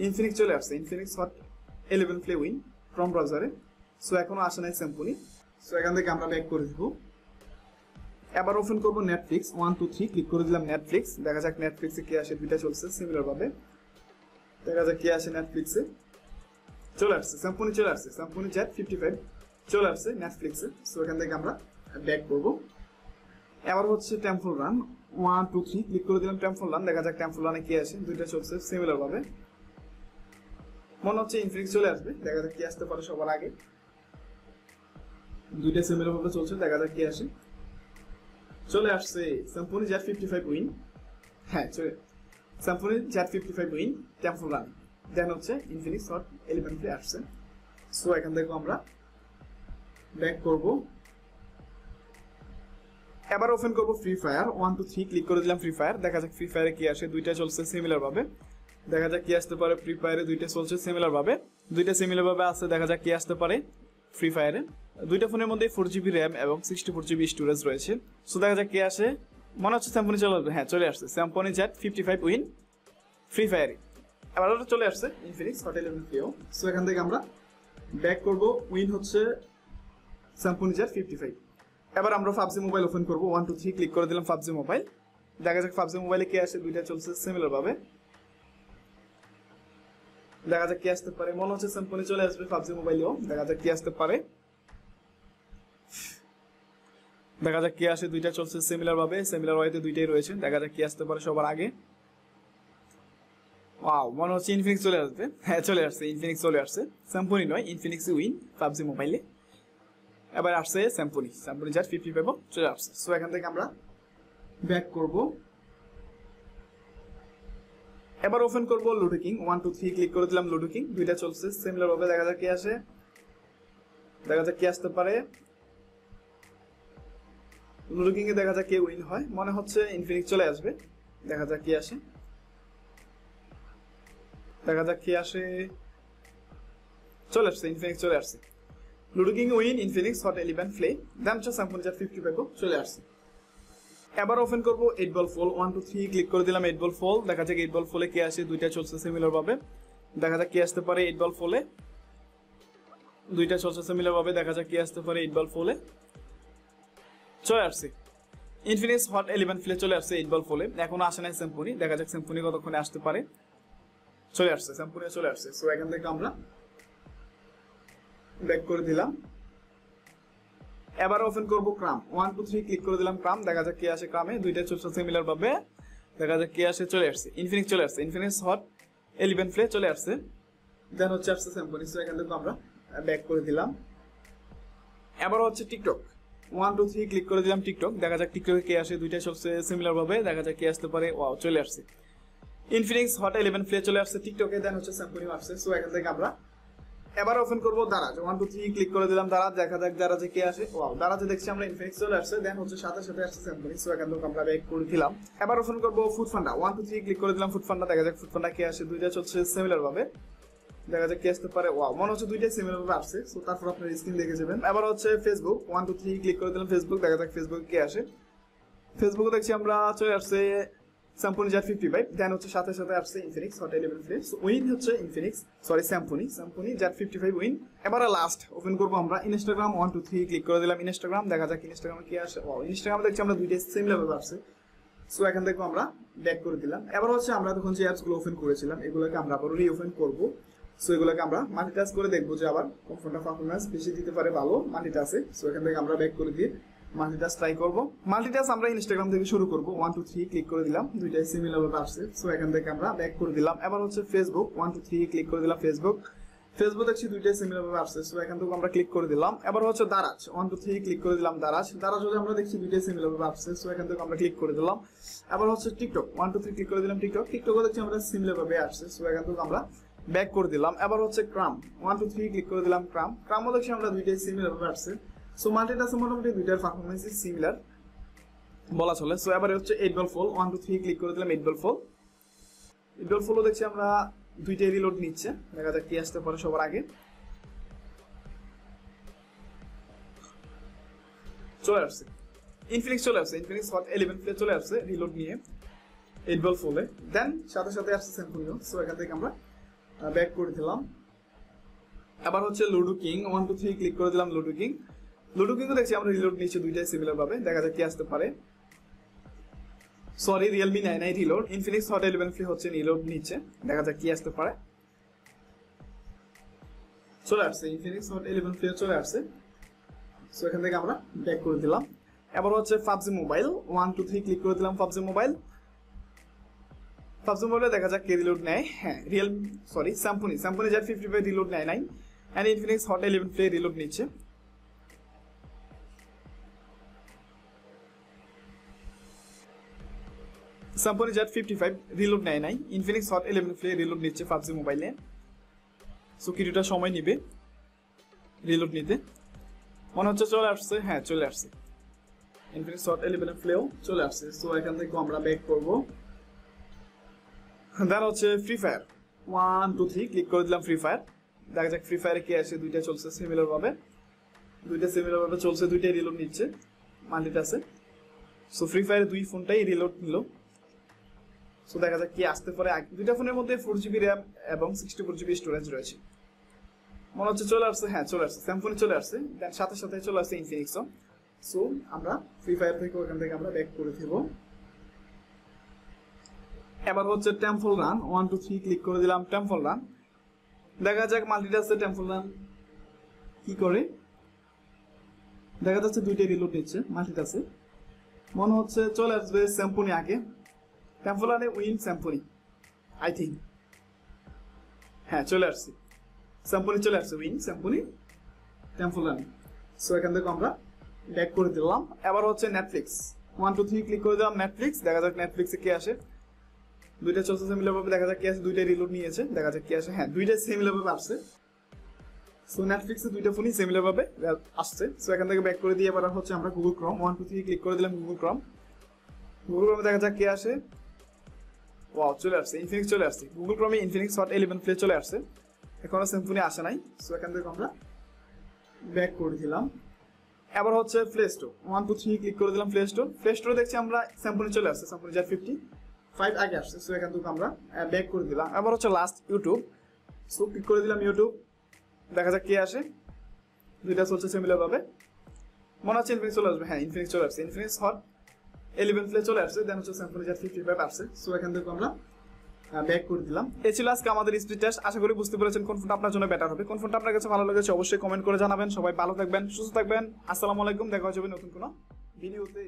Infinix চলে আসছে, Infinix Hot 11 play win Chrome ব্রাউজারে। সো এখনো আসে নাই সিম্ফনি। সো এখান থেকে আমরা ব্যাক করে দিব। এবার ওপেন করবো নেটফ্লিক্স, 1 2 3 ক্লিক করে দিলাম নেটফ্লিক্স। দেখা যাক নেটফ্লিক্সে কি আসে, দুইটা চলছে সিমিলার ভাবে। দেখা যাক কি আসে নেটফ্লিক্সে। চলে আসছে সিম্ফনি, চলে আসছে সিম্ফনি চ্যাট 55 চলে আসছে নেটফ্লিক্সে। সো এখান থেকে আমরা ব্যাক করব। এবার হচ্ছে টেম্পল রান, 1 2 3 ক্লিক করে দিলাম টেম্পল রান। দেখা যাক টেম্পল রানে কি আসে, দুইটা চলছে সিমিলার ভাবে। মনে হচ্ছে ইনফিনিক্স চলে আসবে, দেখা যাক কি আসতে পারে সবার আগে। দুইটা সিমিলার ভাবে চলছে, দেখা যাক কি আসে। চলে আসছে সিম্ফনি চ্যাট 55 উইন। হ্যাঁ চলে Symphony chat 55 win Temple Run. Then হচ্ছে ইনফিনিক্স হট 11 প্লে আসছে। সো এখান থেকে আমরা ব্যাক করব। এবার ওপেন করব ফ্রি ফায়ার, 1 2 3 ক্লিক করে দিলাম ফ্রি ফায়ার। দেখা যাক ফ্রি ফায়ারে কি আসে, দুইটা চলছে সিমিলার ভাবে। দেখা যাক কি আসতে পারে ফ্রি ফায়ারে, দুইটা চলছে সিমিলার ভাবে, দুইটা সিমিলার ভাবে আছে। দেখা যাক কি আসতে পারে ফ্রি ফায়ারে। দুইটা ফোনের মধ্যে 4GB র্যাম এবং 64GB স্টোরেজ রয়েছে। সো দেখা যাক কি আসে। মনে হচ্ছে সিম্ফনি চলে আসবে। হ্যাঁ চলে আসছে সিম্ফনি চ্যাট 55 উইন ফ্রি ফায়ারে। এবার চলে আসছে ইনফিনিক্স হট 11 প্লেও। সো এখান থেকে আমরা ব্যাক করব। উইন হচ্ছে সিম্ফনি চ্যাট 55। এবার আমরা পাবজি মোবাইল ওপেন করব, 1 2 3 ক্লিক করে দিলাম পাবজি মোবাইল। দেখা যাক পাবজি মোবাইলে কি আসে, দুইটা চলছে সিমিলার ভাবে। দেখা যাক কি আসতে পারে। মনে হচ্ছে সিম্ফনি চলে আসবে পাবজি মোবাইলেও। দেখা যাক কি আসতে পারে। দেখা যাক কি আসে, দুইটা চলছে সিমিলার ভাবে, সিমিলার ওয়েতে দুইটাই রয়েছে। দেখা যাক কি আসতে পারে সবার আগে। ওয়াও, মনে হচ্ছে ইনফিনিক্স চলে আসবে। হ্যাঁ চলে আসছে, ইনফিনিক্স চলে আসছে। সিম্ফনি নয়, ইনফিনিক্স উইন পাবজি মোবাইলে। এবার আসছে সিম্ফনি চ্যাট 55 চলে আসছে। সো এখান থেকে আমরা ব্যাক করব। এবার ওপেন করব লুডো কিং, 1 2 3 ক্লিক করে দিলাম লুডো কিং। দুইটা চলছে সিমিলার ভাবে। দেখা যাক কি আসে, দেখা যাক কি আসতে পারে লুডো কিং এ। দেখা যাক কে উইন হয়। মনে হচ্ছে ইনফিনিক্স চলে আসবে। দেখা যাক কি আসে, দেখা যাক কি আসে। চলে আসছে ইনফিনিক্স চলে আসছে। Ludo King win Infinix Hot 11 play. Then হচ্ছে সিম্ফনি চ্যাট 55 চলে আসছে। এবার ওপেন করব 8 বল ফল, 1 2 3 ক্লিক করে দিলাম 8 বল ফল। দেখা যাক 8 বল ফলে কি আসে, দুইটা চলছে সিমিলার ভাবে। দেখা যাক কি আসতে পারে 8 বল ফলে, দুইটা চলছে সিমিলার ভাবে। দেখা যাক কি আসতে পারে 8 বল ফলে। চলে আসছে ইনফিনিক্স হট 11 প্লে চলে আসছে 8 বল ফলে। এখনো আসে নাই সিম্ফনি। দেখা যাক সিম্ফনি কতক্ষণে আসতে পারে। চলে আসছে সিম্ফনি চলে আসছে। সো এখান থেকে আমরা ব্যাক করে দিলাম। এবার ওপেন করব ক্রাম, 1 2 3 ক্লিক করে দিলাম ক্রাম। দেখা যাক কি আসে ক্রামে, দুইটা চলছে সিমিলার ভাবে। দেখা যাক কি আসে। চলে আসছে ইনফিনিক্স চলে আসছে, ইনফিনিক্স হট 11 প্লে চলে আসছে। দেন হচ্ছে আসছে সিম্ফনি। সো এখান থেকে আমরা ব্যাক করে দিলাম। এবার হচ্ছে টিকটক, 1 2 3 ক্লিক করে দিলাম টিকটক। দেখা যাক টিকটকে কি আসে, দুইটা চলছে সিমিলার ভাবে। দেখা যাক কি আসতে পারে। ওয়াও, চলে আসছে ইনফিনিক্স হট 11 প্লে চলে আসছে টিকটকে। দেন হচ্ছে সিম্ফনি আসছে। সো এখান থেকে আমরা এবার ওপেন করবো দারাজ, 1 2 3 ক্লিক করে দিলাম দারাজ। দেখা যাক দারাজে কি আসে। ওয়াও, দারাজে দেখছি আমরা ইনফিনিক্স চলে আসছে। দেন হচ্ছে সাথে সাথে আসছে সিম্ফনি। সো এখান থেকে আমরা ব্যাক করে দিলাম। এবার ওপেন করবো ফুড ফান্ডা, 1 2 3 ক্লিক করে দিলাম ফুড ফান্ডা। দেখা যাক ফুড ফান্ডা কি আসে, দুইটা চলছে সিমিলার ভাবে। দেখা যাক কি আসতে পারে। ওয়াও, মনে হচ্ছে দুইটাই সিমিলার ভাবে আসছে। সো তারপর আপনার স্ক্রিন দেখে যাবেন। এবার হচ্ছে ফেসবুক, 1 2 3 ক্লিক করে দিলাম ফেসবুক। দেখা যাক ফেসবুক কি আসে। ফেসবুকে দেখছি আমরা চলে আসছে সিম্ফনি চ্যাট 55। দেন হচ্ছে সাথে সাথে আসছে Infinix Hot 11 play. So win হচ্ছে Infinix, sorry Symphony chat 55 win. এবার লাস্ট ওপেন করবো আমরা ইনস্টাগ্রাম, 1 2 3 ক্লিক করে দিলাম ইনস্টাগ্রাম। দেখা যাক ইনস্টাগ্রামে কি আসে। ওয়াও, ইনস্টাগ্রামে দেখছি আমরা দুইটাই সিমিলার ভাবে আসছে। সো এখান থেকে আমরা ব্যাক করে দিলাম। এবার হচ্ছে আমরা তখন যে অ্যাপস গুলো ওপেন করেছিলাম এগুলোকে আমরা আবার রিওপেন করবো। সো এগুলোকে আমরা মাল্টিটাস্ক করে দেখবো যে আবার কোনটা পারফরমেন্স বেশি দিতে পারে ভালো মাল্টিটাস্কে। সো এখান থেকে আমরা ব্যাক করে দিয়ে মাল্টিটাস্ক ট্রাই করবো। মাল্টিটাস্ক আমরা ইনস্টাগ্রাম থেকে শুরু করবো। 1 2 3 ক্লিক করে দিলাম, দুইটাই সিমিলার ভাবে আসছে। সো এখান থেকে আমরা ব্যাক করে দিলাম। এবার হচ্ছে ফেসবুক, 1 2 3 ক্লিক করে দিলাম ফেসবুক। ফেসবুক দেখছি দুইটাই সিমিলার ভাবে আসছে। সো এখান থেকে আমরা ক্লিক করে দিলাম। এবার হচ্ছে দারাজ, 1 2 3 ক্লিক করে দিলাম দারাজ। দারাজ হচ্ছে আমরা দেখছি দুইটাই সিমিলার ভাবে আসছে। সো এখান থেকে আমরা ক্লিক করে দিলাম। এবার হচ্ছে টিকটক, 1 2 3 ক্লিক করে দিলাম টিকটক। টিকটকও দেখছি আমরা সিমিলার ভাবে আসছে। সো এখান থেকে আমরা ব্যাক করে দিলাম। এবার হচ্ছে ক্রাম, 1 2 3 ক্লিক করে দিলাম ক্রাম। ক্রামও দেখছি আমরা দুইটাই সিমিলার ভাবে আসছে। সো মাল্টিটাস্কে মোটামুটি দুইটার পারফরমেন্স সিমিলার বলা চলে। সো এবারে হচ্ছে 8 বল ফল, 1 2 3 ক্লিক করে দিলাম 8 বল ফল। 8 বল ফলও দেখছি আমরা দুইটাই রিলোড নিচ্ছে। দেখা যাক কি আসতে পারে সবার আগে। চলে আসছে ইনফিনিক্স চলে আসছে, ইনফিনিক্স হট 11 প্লে চলে আসছে রিলোড নিয়ে 8 বল ফলে। দেন সাথে সাথে আসছে সিম্ফনিও। সো এখান থেকে আমরা ব্যাক করে দিলাম। আবার হচ্ছে লুডো কিং 1 2 3 ক্লিক করে দিলাম লুডো কিং। লুডো কিং দেখছি আমরা রিলোড নিচে দুইটাই সিমিলার ভাবে, দেখা যাক কি আসতে পারে। Sorry Realme 9i reload, Infinix Hot 11 ফ্লি হচ্ছে রিলোড নিচে, দেখা যাক কি আসতে পারে। চলে আসছে ইনফিনিক্স হট 11 ফ্লি চলে আসছে। সো এখান থেকে আমরা ব্যাক করে দিলাম। এবার হচ্ছে পাবজি মোবাইল 1 2 3 ক্লিক করে দিলাম পাবজি মোবাইল। পাবজি মোবাইলে দেখা যাক কে রিলোড নেয়। হ্যাঁ স্যাম্পনি Z55 রিলোড নেয় নাই, এন্ড ইনফিনিক্স হট 11 ফ্লি রিলোড নিচ্ছে। স্যাম্পনি Z55 রিলোড নেয় নাই, ইনফিনিক্স হট 11 ফ্লি রিলোড নিচ্ছে পাবজি মোবাইলে। সো কিছুটা সময় নিবে রিলোড নিতে। মনে হচ্ছে চলে আসছে, হ্যাঁ চলে আসছে, ইনফিনিক্স হট 11 ফ্লেও চলে আসছে। সো এখান থেকে আমরা ব্যাক করব। দেন হচ্ছে ফ্রি ফায়ার 1 2 3 ক্লিক করে দিলাম ফ্রি ফায়ার। দেখা যাক ফ্রি ফায়ারে কি আসে। দুইটা চলছে সিমিলার ভাবে, চলছে, দুইটাই রিলোড নিচ্ছে, মাল্টিটাসে। সো ফ্রি ফায়ারে দুই ফোনটাই রিলোড নিল। সো দেখা যাক কি আসতে পারে। দুইটা ফোনের মধ্যে 4GB র্যাম এবং 64GB স্টোরেজ রয়েছে। মনে হচ্ছে চলে আসছে, হ্যাঁ চলে আসছে, স্যামসং চলে আসছে। দেন সাথে সাথে চলে আসছে ইনফিনিক্সও। সো আমরা ফ্রি ফায়ার থেকে ওখান থেকে আমরা ব্যাক করে দেব। এবার হচ্ছে টেম্পল রান 1 2 3 ক্লিক করে দিলাম টেম্পল রান। দেখা যাক মাল্টিটাসে টেম্পল রান কি করে। দেখা যাচ্ছে দুইটাই রিলোড নিচ্ছে মাল্টিটাসে। মনে হচ্ছে চলে আসবে স্যাম্পনি আগে, টেম্পল রানে উইন স্যাম্পনি আই থিঙ্ক। হ্যাঁ চলে আসছে স্যাম্পনি, চলে আসছে উইন স্যাম্পনি টেম্পল রানে। সো এখান থেকে আমরা ব্যাক করে দিলাম। এবার হচ্ছে নেটফ্লিক্স 1 2 3 ক্লিক করে দিলাম নেটফ্লিক্স। দেখা যাক নেটফ্লিক্সে কি আসে। দুইটা চলছে সিমিলার ভাবে, দেখা যাক কি আসে। দুইটা রিলোড নিয়েছে, দেখা যাক কি আসে। হ্যাঁ দুইটা সিমিলার ভাবে আসছে। সো নেটফ্লিক্সে দুইটা ফোনই সিমিলার ভাবে আসছে। সো এখান থেকে ব্যাক করে দিয়ে এবার হচ্ছে আমরা গুগল ক্রোম 1 2 3 ক্লিক করে দিলাম গুগল ক্রোমে। দেখা যাক কি আসে। ওয়াও চলে আসছে, ইনফিনিক্স চলে আসছে গুগল ক্রোমে। ইনফিনিক্স হট 11 ফ্লি চলে আসছে, এখনো সিম্ফনি আসে নাই। সো এখান থেকে আমরা ব্যাক করে দিলাম। এবার হচ্ছে প্লে স্টোর 1 2 3 ক্লিক করে দিলাম প্লে স্টোরে দেখছি আমরা সিম্ফনি চলে আসছে, সিম্ফনি Z55 আগে আসছে। সো এখান থেকে আমরা ব্যাক করে দিলাম। এবার হচ্ছে লাস্ট ইউটিউব। সো ক্লিক করে দিলাম ইউটিউব, দেখা যাক কি আসে। দুইটা চলছে সিমিলার ভাবে, মনে হচ্ছে ইনফিনিক্স চলে আসবে। হ্যাঁ ইনফিনিক্স চলে আসছে, ইনফিনিক্স হট 11 ফ্লে চলে আসছে। দেন হচ্ছে সিম্ফনি Z55 আসছে। সো এখান থেকে আমরা ব্যাক করে দিলাম। এই ছিল আজকে আমাদের স্পিড টেস্ট। আশা করি বুঝতে পেরেছেন কোন ফোনটা আপনার জন্য বেটার হবে। কোন ফোনটা আপনার কাছে ভালো লেগেছে অবশ্যই কমেন্ট করে জানাবেন। সবাই ভালো থাকবেন, সুস্থ থাকবেন। আসসালামু আলাইকুম, দেখা হচ্ছে নতুন কোনো ভিডিওতে।